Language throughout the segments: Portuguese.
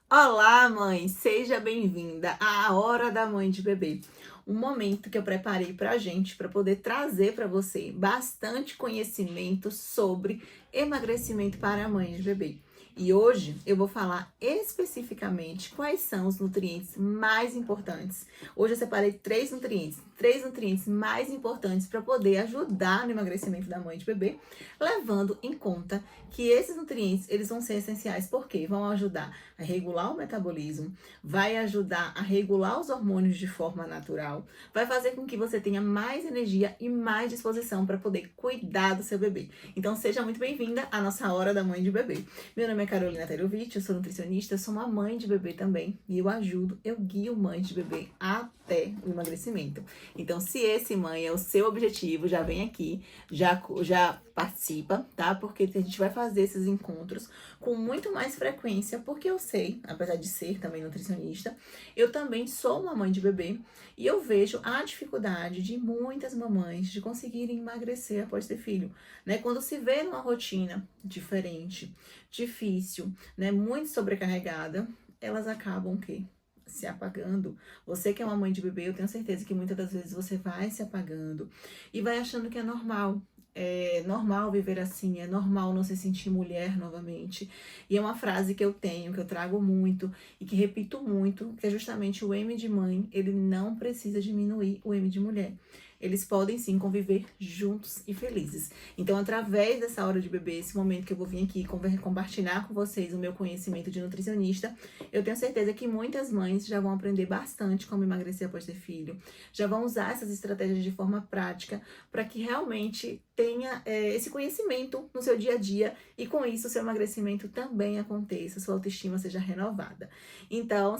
Olá, mãe! Seja bem-vinda à Hora da Mãe de Bebê. Um momento que eu preparei pra gente, para poder trazer para você bastante conhecimento sobre emagrecimento para mães de bebê. E hoje eu vou falar especificamente quais são os nutrientes mais importantes. Hoje eu separei três nutrientes mais importantes para poder ajudar no emagrecimento da mãe de bebê, levando em conta que esses nutrientes eles vão ser essenciais porque vão ajudar a regular o metabolismo, vai ajudar a regular os hormônios de forma natural, vai fazer com que você tenha mais energia e mais disposição para poder cuidar do seu bebê. Então seja muito bem-vinda à nossa Hora da Mãe de Bebê. Meu nome é Carolina Terovitch, eu sou nutricionista, sou uma mãe de bebê também e eu guio mães de bebê até o emagrecimento. Então se esse mãe é o seu objetivo, já vem aqui, já participa, tá? Porque a gente vai fazer esses encontros com muito mais frequência, porque eu sei, apesar de ser também nutricionista, eu também sou uma mãe de bebê e eu vejo a dificuldade de muitas mamães de conseguirem emagrecer após ter filho, né? Quando se vê numa rotina diferente, difícil, né? Muito sobrecarregada, elas acabam o quê? Se apagando. Você que é uma mãe de bebê, eu tenho certeza que muitas das vezes você vai se apagando e vai achando que é normal. É normal viver assim, é normal não se sentir mulher novamente. E é uma frase que eu tenho, que eu trago muito e que repito muito, que é justamente o M de mãe, ele não precisa diminuir o M de mulher. Eles podem sim conviver juntos e felizes. Então, através dessa hora de bebê, esse momento que eu vou vir aqui compartilhar com vocês o meu conhecimento de nutricionista, eu tenho certeza que muitas mães já vão aprender bastante como emagrecer após ter filho, já vão usar essas estratégias de forma prática para que realmente tenha esse conhecimento no seu dia a dia e com isso o seu emagrecimento também aconteça, sua autoestima seja renovada. Então,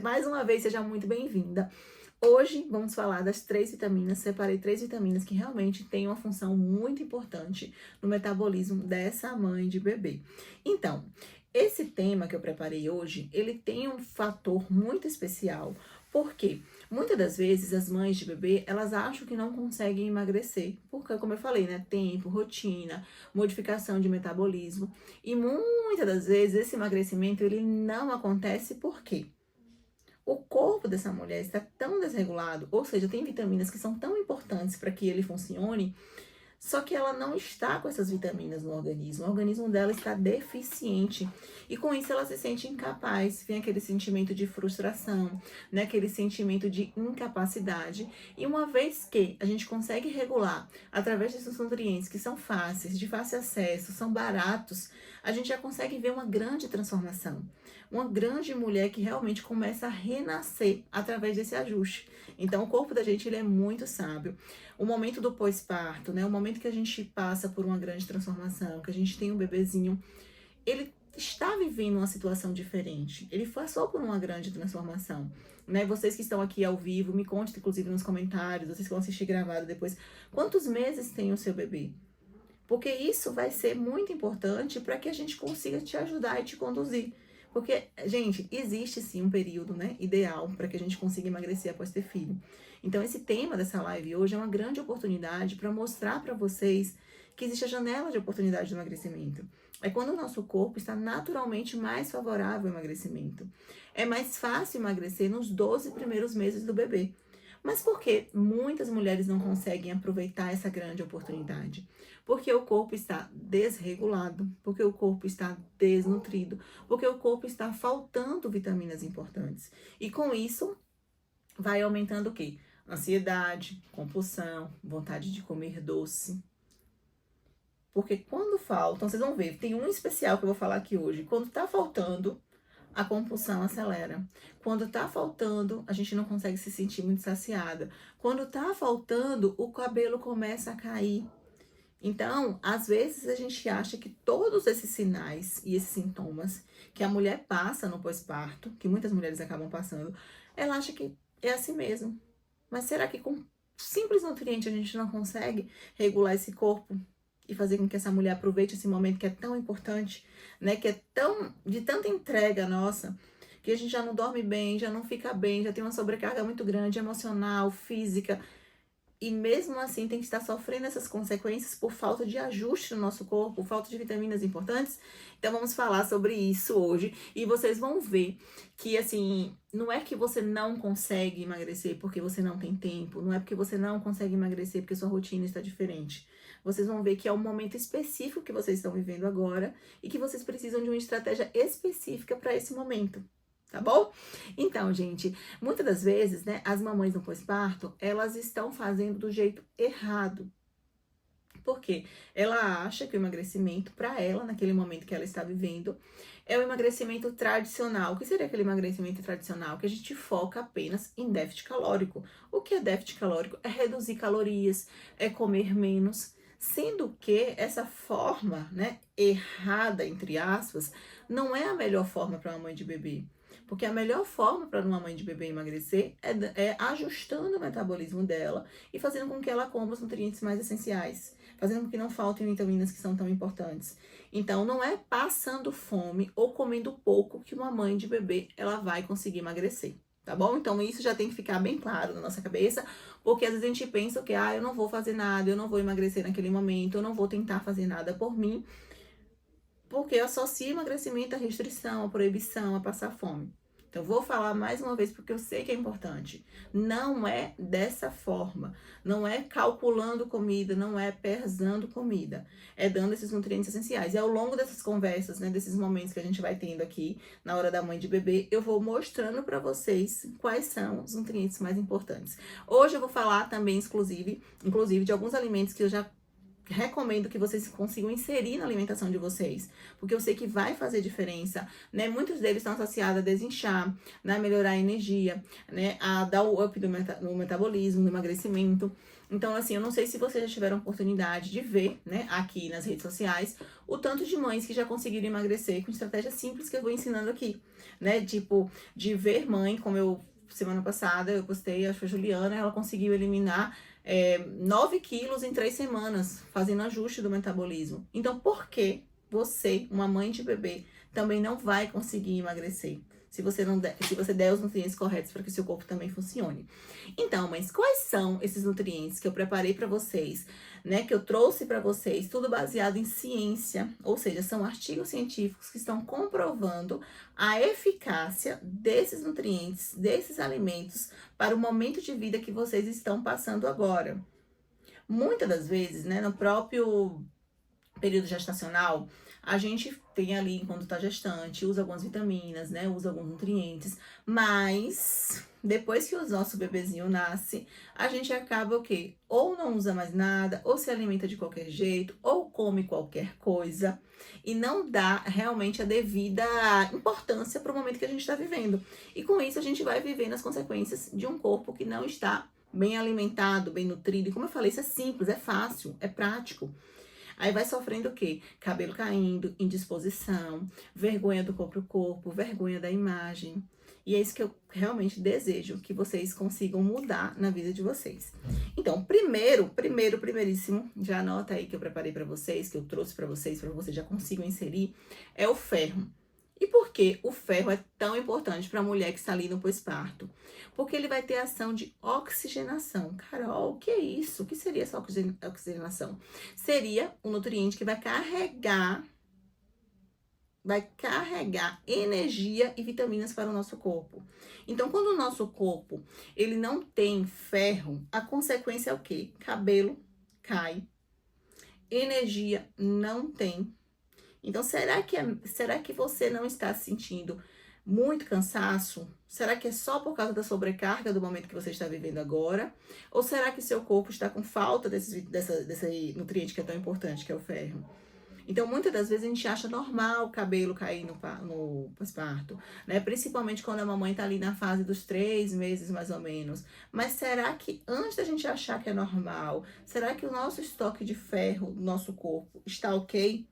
mais uma vez, seja muito bem-vinda. Hoje vamos falar das 3 vitaminas. Separei 3 vitaminas que realmente têm uma função muito importante no metabolismo dessa mãe de bebê. Então, esse tema que eu preparei hoje, ele tem um fator muito especial, porque muitas das vezes as mães de bebê, elas acham que não conseguem emagrecer, porque como eu falei, né, tempo, rotina, modificação de metabolismo, e muitas das vezes esse emagrecimento ele não acontece por quê? O corpo dessa mulher está tão desregulado, ou seja, tem vitaminas que são tão importantes para que ele funcione, só que ela não está com essas vitaminas no organismo. O organismo dela está deficiente. E com isso ela se sente incapaz. Vem aquele sentimento de frustração, né? Aquele sentimento de incapacidade. E uma vez que a gente consegue regular através desses nutrientes que são fáceis, de fácil acesso, são baratos, a gente já consegue ver uma grande transformação. Uma grande mulher que realmente começa a renascer através desse ajuste. Então, o corpo da gente ele é muito sábio. O momento do pós-parto, né? O momento que a gente passa por uma grande transformação, que a gente tem um bebezinho, ele está vivendo uma situação diferente. Ele passou por uma grande transformação, né? Vocês que estão aqui ao vivo, me contem, inclusive, nos comentários, vocês que vão assistir gravado depois, quantos meses tem o seu bebê? Porque isso vai ser muito importante para que a gente consiga te ajudar e te conduzir. Porque, gente, existe sim um período, né, ideal para que a gente consiga emagrecer após ter filho. Então, esse tema dessa live hoje é uma grande oportunidade para mostrar para vocês que existe a janela de oportunidade do emagrecimento. É quando o nosso corpo está naturalmente mais favorável ao emagrecimento. É mais fácil emagrecer nos 12 primeiros meses do bebê. Mas por que muitas mulheres não conseguem aproveitar essa grande oportunidade? Porque o corpo está desregulado, porque o corpo está desnutrido, porque o corpo está faltando vitaminas importantes. E com isso, vai aumentando o quê? Ansiedade, compulsão, vontade de comer doce. Porque quando faltam, vocês vão ver, tem um especial que eu vou falar aqui hoje. Quando tá faltando, a compulsão acelera. Quando tá faltando, a gente não consegue se sentir muito saciada. Quando tá faltando, o cabelo começa a cair. Então, às vezes a gente acha que todos esses sinais e esses sintomas que a mulher passa no pós-parto, que muitas mulheres acabam passando, ela acha que é assim mesmo. Mas será que com simples nutrientes a gente não consegue regular esse corpo e fazer com que essa mulher aproveite esse momento que é tão importante, né? Que é tão de tanta entrega nossa, que a gente já não dorme bem, já não fica bem, já tem uma sobrecarga muito grande emocional, física. e mesmo assim tem que estar sofrendo essas consequências por falta de ajuste no nosso corpo, falta de vitaminas importantes. Então vamos falar sobre isso hoje e vocês vão ver que assim, não é que você não consegue emagrecer porque você não tem tempo, não é porque você não consegue emagrecer porque sua rotina está diferente. Vocês vão ver que é um momento específico que vocês estão vivendo agora e que vocês precisam de uma estratégia específica para esse momento. Tá bom? Então, gente, muitas das vezes, né, as mamães no pós-parto, elas estão fazendo do jeito errado. Por quê? Ela acha que o emagrecimento, para ela, naquele momento que ela está vivendo, é o emagrecimento tradicional. O que seria aquele emagrecimento tradicional? Que a gente foca apenas em déficit calórico. O que é déficit calórico? É reduzir calorias, é comer menos. Sendo que essa forma, né, errada, entre aspas, não é a melhor forma para uma mãe de bebê. Porque a melhor forma para uma mãe de bebê emagrecer é ajustando o metabolismo dela e fazendo com que ela coma os nutrientes mais essenciais, fazendo com que não faltem vitaminas que são tão importantes. Então, não é passando fome ou comendo pouco que uma mãe de bebê ela vai conseguir emagrecer. Tá bom? Então, isso já tem que ficar bem claro na nossa cabeça, porque às vezes a gente pensa que, eu não vou fazer nada, eu não vou emagrecer naquele momento, eu não vou tentar fazer nada por mim, porque eu associo emagrecimento à restrição, à proibição, a passar fome. Então, vou falar mais uma vez porque eu sei que é importante. Não é dessa forma. Não é calculando comida, não é pesando comida. É dando esses nutrientes essenciais. E ao longo dessas conversas, né, desses momentos que a gente vai tendo aqui, na hora da mãe de bebê, eu vou mostrando para vocês quais são os nutrientes mais importantes. Hoje eu vou falar também, inclusive de alguns alimentos que eu já recomendo que vocês consigam inserir na alimentação de vocês, porque eu sei que vai fazer diferença, né? Muitos deles estão associados a desinchar, né? A melhorar a energia, né? A dar o up no metabolismo, no emagrecimento. Então, assim, eu não sei se vocês já tiveram oportunidade de ver, né, aqui nas redes sociais, o tanto de mães que já conseguiram emagrecer com estratégias simples que eu vou ensinando aqui, né? Tipo, de ver mãe, como eu, semana passada, eu postei, acho que a Juliana, ela conseguiu eliminar 9 quilos em 3 semanas, fazendo ajuste do metabolismo. Então, por que você, uma mãe de bebê, também não vai conseguir emagrecer? Se você der os nutrientes corretos para que o seu corpo também funcione. Então, mas quais são esses nutrientes que eu preparei para vocês, né? Que eu trouxe para vocês, tudo baseado em ciência, ou seja, são artigos científicos que estão comprovando a eficácia desses nutrientes, desses alimentos para o momento de vida que vocês estão passando agora. Muitas das vezes, né, no próprio período gestacional, a gente tem ali, enquanto tá gestante, usa algumas vitaminas, né, usa alguns nutrientes, mas depois que o nosso bebezinho nasce, a gente acaba o quê? Ou não usa mais nada, ou se alimenta de qualquer jeito, ou come qualquer coisa, e não dá realmente a devida importância para o momento que a gente está vivendo. E com isso a gente vai vivendo as consequências de um corpo que não está bem alimentado, bem nutrido. E como eu falei, isso é simples, é fácil, é prático. Aí vai sofrendo o quê? Cabelo caindo, indisposição, vergonha do próprio corpo, vergonha da imagem. E é isso que eu realmente desejo que vocês consigam mudar na vida de vocês. Então, primeiríssimo, já anota aí que eu preparei para vocês, que eu trouxe para vocês já consigam inserir, é o ferro. E por que o ferro é tão importante para a mulher que está ali no pós-parto? Porque ele vai ter ação de oxigenação. Carol, o que é isso? O que seria essa oxigenação? Seria um nutriente que vai carregar energia e vitaminas para o nosso corpo. Então, quando o nosso corpo ele não tem ferro, a consequência é o quê? Cabelo cai, energia não tem. Então, será que você não está sentindo muito cansaço? Será que é só por causa da sobrecarga do momento que você está vivendo agora? Ou será que seu corpo está com falta desse nutriente que é tão importante, que é o ferro? Então, muitas das vezes a gente acha normal o cabelo cair no pós-parto, né? Principalmente quando a mamãe está ali na fase dos 3 meses, mais ou menos. Mas será que antes da gente achar que é normal, será que o nosso estoque de ferro no nosso corpo está ok?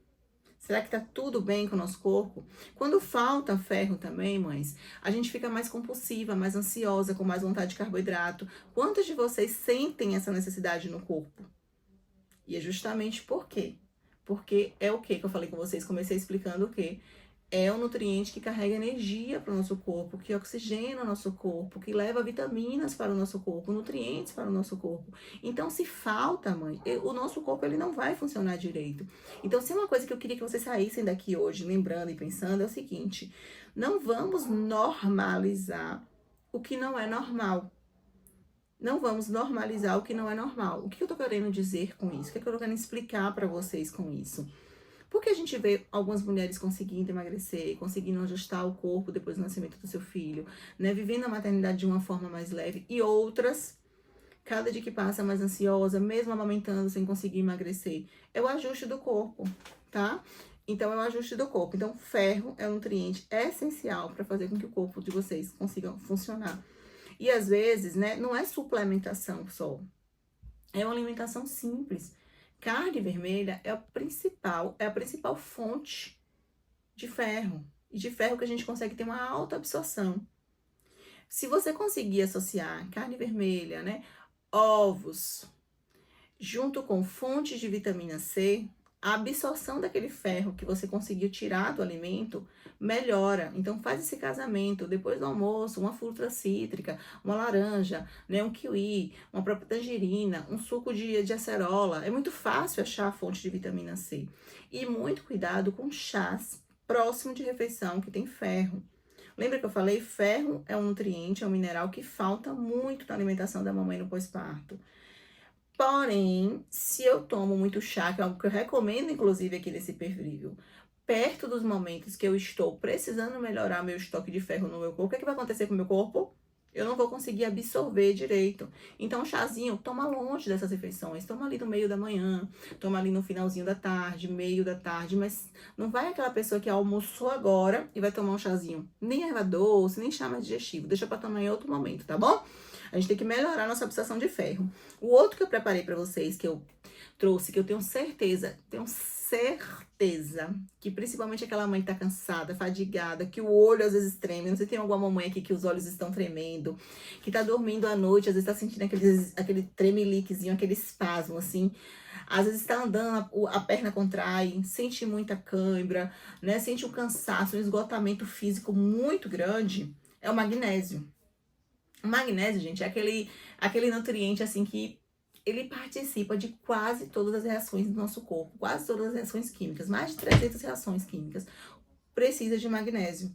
Será que tá tudo bem com o nosso corpo? Quando falta ferro também, mães, a gente fica mais compulsiva, mais ansiosa, com mais vontade de carboidrato. Quantos de vocês sentem essa necessidade no corpo? E é justamente por quê? Porque é o que eu falei com vocês, comecei explicando o quê? É um nutriente que carrega energia para o nosso corpo, que oxigena o nosso corpo, que leva vitaminas para o nosso corpo, nutrientes para o nosso corpo. Então, se falta, mãe, o nosso corpo ele não vai funcionar direito. Então, se é uma coisa que eu queria que vocês saíssem daqui hoje, lembrando e pensando, é o seguinte: não vamos normalizar o que não é normal. Não vamos normalizar o que não é normal. O que eu tô querendo dizer com isso? O que eu tô querendo explicar para vocês com isso? Porque a gente vê algumas mulheres conseguindo emagrecer, conseguindo ajustar o corpo depois do nascimento do seu filho, né? Vivendo a maternidade de uma forma mais leve, e outras, cada dia que passa, mais ansiosa, mesmo amamentando sem conseguir emagrecer. É o ajuste do corpo, tá? Então, é o ajuste do corpo. Então, ferro é um nutriente essencial para fazer com que o corpo de vocês consiga funcionar. E às vezes, né, não é suplementação só. É uma alimentação simples. Carne vermelha é a principal fonte de ferro. E de ferro que a gente consegue ter uma alta absorção. Se você conseguir associar carne vermelha, né, ovos, junto com fontes de vitamina C, a absorção daquele ferro que você conseguiu tirar do alimento melhora. Então faz esse casamento, depois do almoço, uma fruta cítrica, uma laranja, né, um kiwi, uma própria tangerina, um suco de acerola. É muito fácil achar a fonte de vitamina C. E muito cuidado com chás próximo de refeição que tem ferro. Lembra que eu falei? Ferro é um nutriente, é um mineral que falta muito na alimentação da mamãe no pós-parto. Porém, se eu tomo muito chá, que é algo que eu recomendo, inclusive, aqui nesse perfil, perto dos momentos que eu estou precisando melhorar meu estoque de ferro no meu corpo, o que é que vai acontecer com o meu corpo? Eu não vou conseguir absorver direito. Então, o chazinho, toma longe dessas refeições. Toma ali no meio da manhã, toma ali no finalzinho da tarde, meio da tarde, mas não vai aquela pessoa que almoçou agora e vai tomar um chazinho. Nem erva doce, nem chá mais digestivo. Deixa pra tomar em outro momento, tá bom? A gente tem que melhorar a nossa absorção de ferro. O outro que eu preparei para vocês, que eu trouxe, que eu tenho certeza que principalmente aquela mãe que tá cansada, fadigada, que o olho às vezes treme, não sei se tem alguma mamãe aqui que os olhos estão tremendo, que tá dormindo à noite, às vezes tá sentindo aquele tremeliquezinho, aquele espasmo, assim, às vezes tá andando, a perna contrai, sente muita cãibra, né, sente um cansaço, um esgotamento físico muito grande, é o magnésio. O magnésio, gente, é aquele nutriente, assim, que ele participa de quase todas as reações do nosso corpo, quase todas as reações químicas, mais de 300 reações químicas. Precisa de magnésio.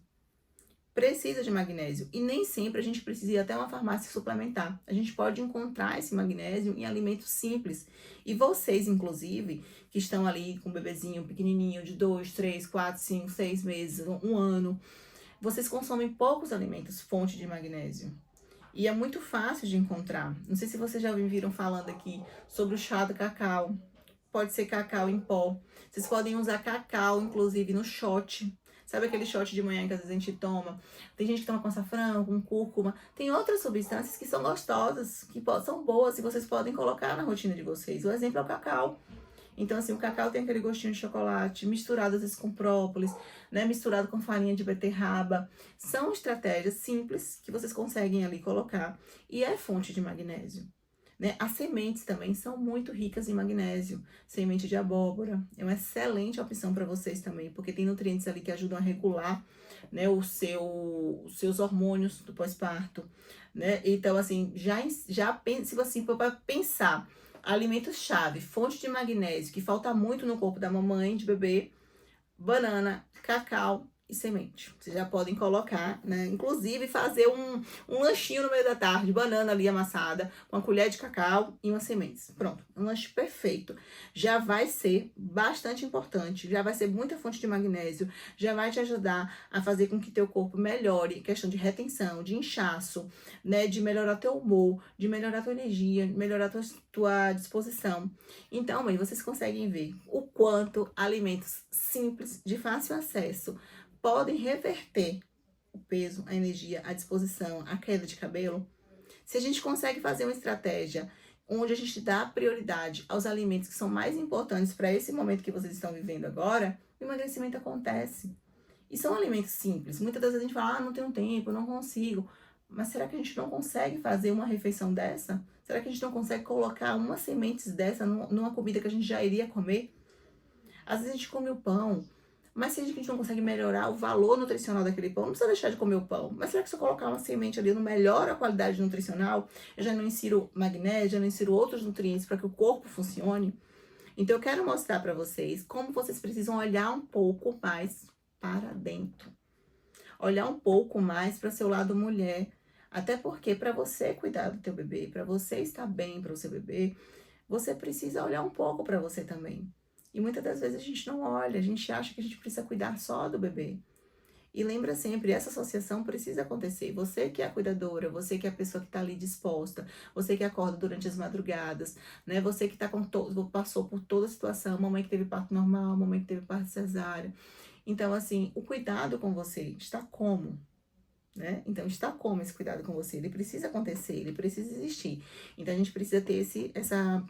Precisa de magnésio. E nem sempre a gente precisa ir até uma farmácia suplementar. A gente pode encontrar esse magnésio em alimentos simples. E vocês, inclusive, que estão ali com um bebezinho pequenininho de 2, 3, 4, 5, 6 meses, um ano, vocês consomem poucos alimentos fonte de magnésio. E é muito fácil de encontrar. Não sei se vocês já me viram falando aqui sobre o chá do cacau. Pode ser cacau em pó. Vocês podem usar cacau, inclusive, no shot. Sabe aquele shot de manhã que às vezes a gente toma? Tem gente que toma com açafrão, com cúrcuma. Tem outras substâncias que são gostosas, que são boas e vocês podem colocar na rotina de vocês. O exemplo é o cacau. Então, assim, o cacau tem aquele gostinho de chocolate, misturado às vezes com própolis, né? Misturado com farinha de beterraba. São estratégias simples que vocês conseguem ali colocar. E é fonte de magnésio, né? As sementes também são muito ricas em magnésio. Semente de abóbora é uma excelente opção para vocês também, porque tem nutrientes ali que ajudam a regular, né, os seus hormônios do pós-parto, né? Então, assim, se você for para pensar alimentos-chave, fonte de magnésio, que falta muito no corpo da mamãe, de bebê, banana, cacau e semente. Vocês já podem colocar, né? Inclusive fazer um lanchinho no meio da tarde, banana ali amassada, uma colher de cacau e umas sementes. Pronto, um lanche perfeito. Já vai ser bastante importante, já vai ser muita fonte de magnésio, já vai te ajudar a fazer com que teu corpo melhore, questão de retenção, de inchaço, né? De melhorar teu humor, de melhorar tua energia, de melhorar tua disposição. Então, mãe, vocês conseguem ver o quanto alimentos simples, de fácil acesso, podem reverter o peso, a energia, a disposição, a queda de cabelo. Se a gente consegue fazer uma estratégia onde a gente dá prioridade aos alimentos que são mais importantes para esse momento que vocês estão vivendo agora, o emagrecimento acontece. E são alimentos simples. Muitas das vezes a gente fala, não tenho tempo, não consigo. Mas será que a gente não consegue fazer uma refeição dessa? Será que a gente não consegue colocar umas sementes dessa numa comida que a gente já iria comer? Às vezes a gente come o pão, Mas se a gente não consegue melhorar o valor nutricional daquele pão, não precisa deixar de comer o pão. Mas será que se eu colocar uma semente ali, não melhora a qualidade nutricional? Eu já não insiro magnésio, já não insiro outros nutrientes para que o corpo funcione? Então, eu quero mostrar para vocês como vocês precisam olhar um pouco mais para dentro. Olhar um pouco mais para seu lado mulher. Até porque para você cuidar do teu bebê, para você estar bem para o seu bebê, você precisa olhar um pouco para você também. E muitas das vezes a gente não olha, a gente acha que a gente precisa cuidar só do bebê. E lembra sempre, essa associação precisa acontecer. Você que é a cuidadora, você que é a pessoa que está ali disposta, você que acorda durante as madrugadas, né? Você que tá passou por toda a situação, mamãe que teve parto normal, mamãe que teve parto cesárea. Então, assim, o cuidado com você está como? Né? Então, está como esse cuidado com você? Ele precisa acontecer, ele precisa existir. Então, a gente precisa ter essa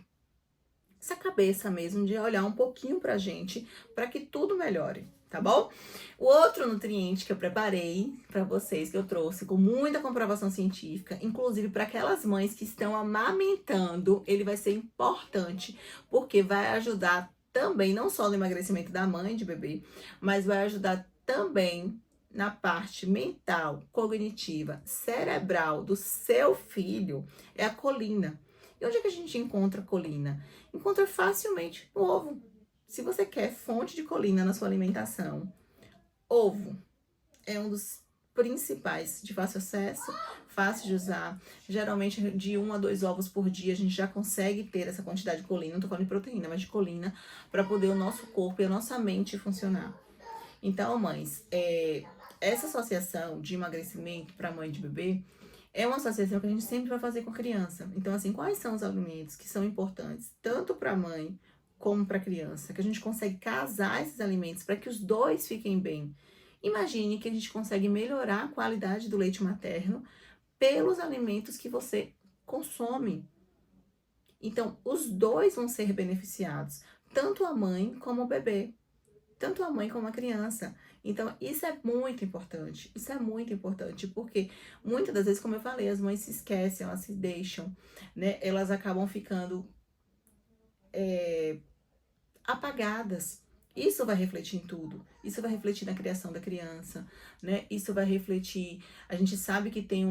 cabeça mesmo de olhar um pouquinho pra gente, para que tudo melhore, tá bom? O outro nutriente que eu preparei para vocês, que eu trouxe com muita comprovação científica, inclusive para aquelas mães que estão amamentando, ele vai ser importante, porque vai ajudar também, não só no emagrecimento da mãe de bebê, mas vai ajudar também na parte mental, cognitiva, cerebral do seu filho, é a colina. E onde é que a gente encontra colina? Encontra facilmente no ovo. Se você quer fonte de colina na sua alimentação, ovo é um dos principais de fácil acesso, fácil de usar. Geralmente, de 1 a 2 ovos por dia, a gente já consegue ter essa quantidade de colina. Não tô falando de proteína, mas de colina, para poder o nosso corpo e a nossa mente funcionar. Então, mães, essa associação de emagrecimento para mãe de bebê é uma associação que a gente sempre vai fazer com a criança. Então, assim, quais são os alimentos que são importantes tanto para a mãe como para a criança? Que a gente consegue casar esses alimentos para que os dois fiquem bem. Imagine que a gente consegue melhorar a qualidade do leite materno pelos alimentos que você consome. Então, os dois vão ser beneficiados, tanto a mãe como o bebê, tanto a mãe como a criança. Então, isso é muito importante. Isso é muito importante, porque muitas das vezes, como eu falei, as mães se esquecem, elas se deixam, né? Elas acabam ficando apagadas. Isso vai refletir em tudo. Isso vai refletir na criação da criança, né? Isso vai refletir. A gente sabe que tem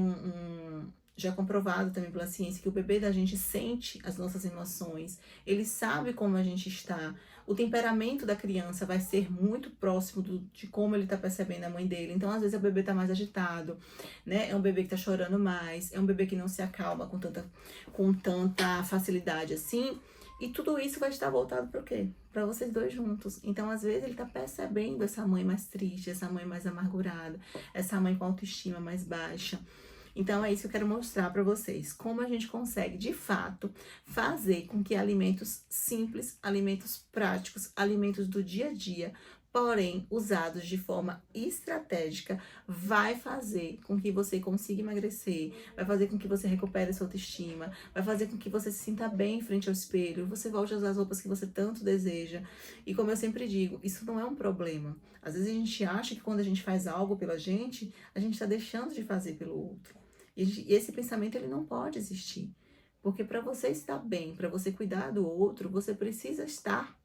já comprovado também pela ciência que o bebê da gente sente as nossas emoções, ele sabe como a gente está. O temperamento da criança vai ser muito próximo de como ele está percebendo a mãe dele. Então, às vezes, o bebê está mais agitado, né? É um bebê que está chorando mais, é um bebê que não se acalma com tanta facilidade assim. E tudo isso vai estar voltado para o quê? Para vocês dois juntos. Então, às vezes, ele tá percebendo essa mãe mais triste, essa mãe mais amargurada, essa mãe com autoestima mais baixa. Então, é isso que eu quero mostrar para vocês. Como a gente consegue, de fato, fazer com que alimentos simples, alimentos práticos, alimentos do dia a dia, porém, usados de forma estratégica, vai fazer com que você consiga emagrecer, vai fazer com que você recupere sua autoestima, vai fazer com que você se sinta bem em frente ao espelho, você volte a usar as roupas que você tanto deseja. E como eu sempre digo, isso não é um problema. Às vezes a gente acha que quando a gente faz algo pela gente, a gente está deixando de fazer pelo outro. E esse pensamento, ele não pode existir. Porque para você estar bem, para você cuidar do outro, você precisa estar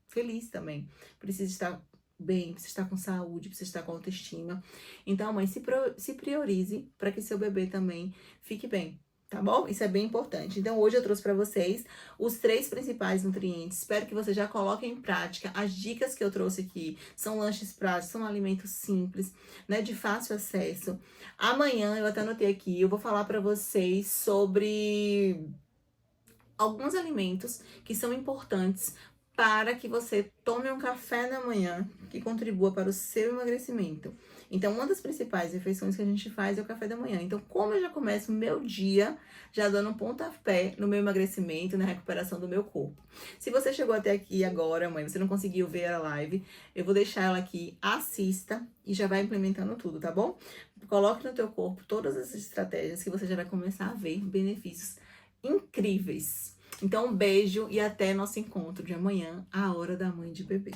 feliz também. Precisa estar bem, precisa estar com saúde, precisa estar com autoestima. Então, mãe, se priorize para que seu bebê também fique bem. Tá bom? Isso é bem importante. Então, hoje eu trouxe para vocês os 3 principais nutrientes. Espero que vocês já coloquem em prática as dicas que eu trouxe aqui. São lanches práticos, são alimentos simples, né, de fácil acesso. Amanhã, eu até anotei aqui, eu vou falar para vocês sobre alguns alimentos que são importantes para que você tome um café da manhã que contribua para o seu emagrecimento. Então, uma das principais refeições que a gente faz é o café da manhã. Então, como eu já começo o meu dia já dando um pontapé no meu emagrecimento, na recuperação do meu corpo. Se você chegou até aqui agora, mãe, você não conseguiu ver a live, eu vou deixar ela aqui, assista e já vai implementando tudo, tá bom? Coloque no teu corpo todas as estratégias que você já vai começar a ver benefícios incríveis. Então, um beijo e até nosso encontro de amanhã, a hora da mãe de bebê.